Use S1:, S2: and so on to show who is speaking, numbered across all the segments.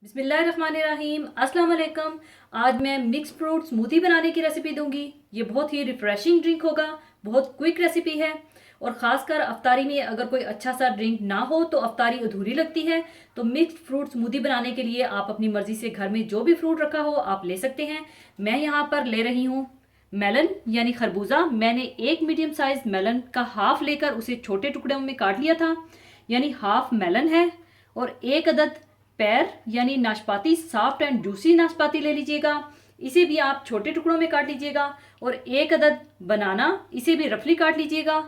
S1: बिस्मिल्लाहिर्रहमानिर्रहीम अस्सलाम वालेकुम। आज मैं मिक्स फ्रूट स्मूदी बनाने की रेसिपी दूंगी। ये बहुत ही रिफ्रेशिंग ड्रिंक होगा, बहुत क्विक रेसिपी है और ख़ासकर अफ्तारी में अगर कोई अच्छा सा ड्रिंक ना हो तो अफ्तारी अधूरी लगती है। तो मिक्स फ्रूट स्मूदी बनाने के लिए आप अपनी मर्ज़ी से घर में जो भी फ्रूट रखा हो आप ले सकते हैं। मैं यहाँ पर ले रही हूँ मेलन यानी खरबूजा। मैंने एक मीडियम साइज मेलन का हाफ लेकर उसे छोटे टुकड़ों में काट लिया था, यानी हाफ मेलन है। और एक अदद पैर यानी नाशपाती, सॉफ्ट एंड जूसी नाशपाती ले लीजिएगा, इसे भी आप छोटे टुकड़ों में काट लीजिएगा। और एक अदद बनाना, इसे भी रफली काट लीजिएगा।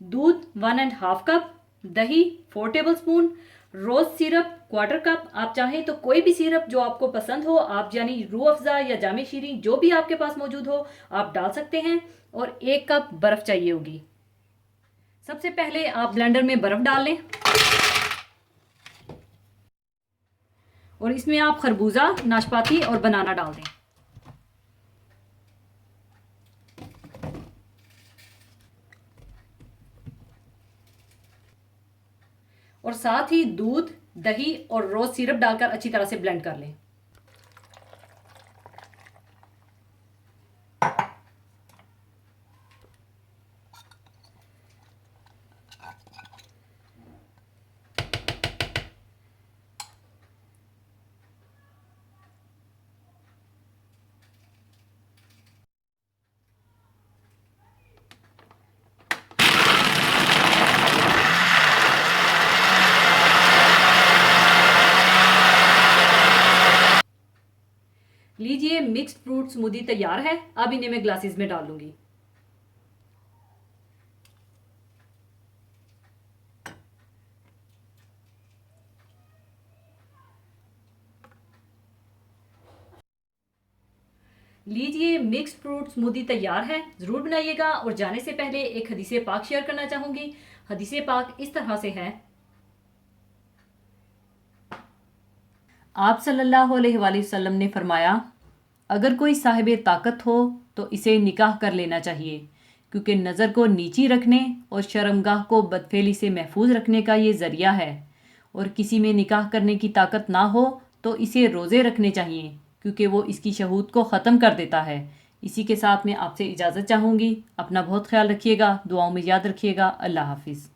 S1: दूध 1.5 कप, दही 4 टेबल स्पून, रोज सिरप 1/4 कप। आप चाहें तो कोई भी सिरप जो आपको पसंद हो, आप यानी रूह अफ़ज़ा या जामे शीरी जो भी आपके पास मौजूद हो आप डाल सकते हैं। और 1 कप बर्फ़ चाहिए होगी। सबसे पहले आप ब्लेंडर में बर्फ़ डाल लें और इसमें आप खरबूजा, नाशपाती और बनाना डाल दें। और साथ ही दूध, दही और रोज सिरप डालकर अच्छी तरह से ब्लेंड कर लें। लीजिए, मिक्स्ड फ्रूट स्मूदी तैयार है। अब इन्हें मैं ग्लासेस में डाल लूंगी। लीजिए, मिक्स्ड फ्रूट स्मूदी तैयार है। ज़रूर बनाइएगा। और जाने से पहले एक हदीसे पाक शेयर करना चाहूँगी। हदीसे पाक इस तरह से है। आप सल्लल्लाहु अलैहि वसल्लम ने फरमाया, अगर कोई साहिब ताकत हो तो इसे निकाह कर लेना चाहिए, क्योंकि नज़र को नीची रखने और शर्मगाह को बदफेली से महफूज रखने का ये ज़रिया है। और किसी में निकाह करने की ताकत ना हो तो इसे रोज़े रखने चाहिए, क्योंकि वो इसकी शहूद को ख़त्म कर देता है। इसी के साथ मैं आपसे इजाज़त चाहूँगी। अपना बहुत ख्याल रखिएगा, दुआओं में याद रखिएगा। अल्लाह हाफिज़।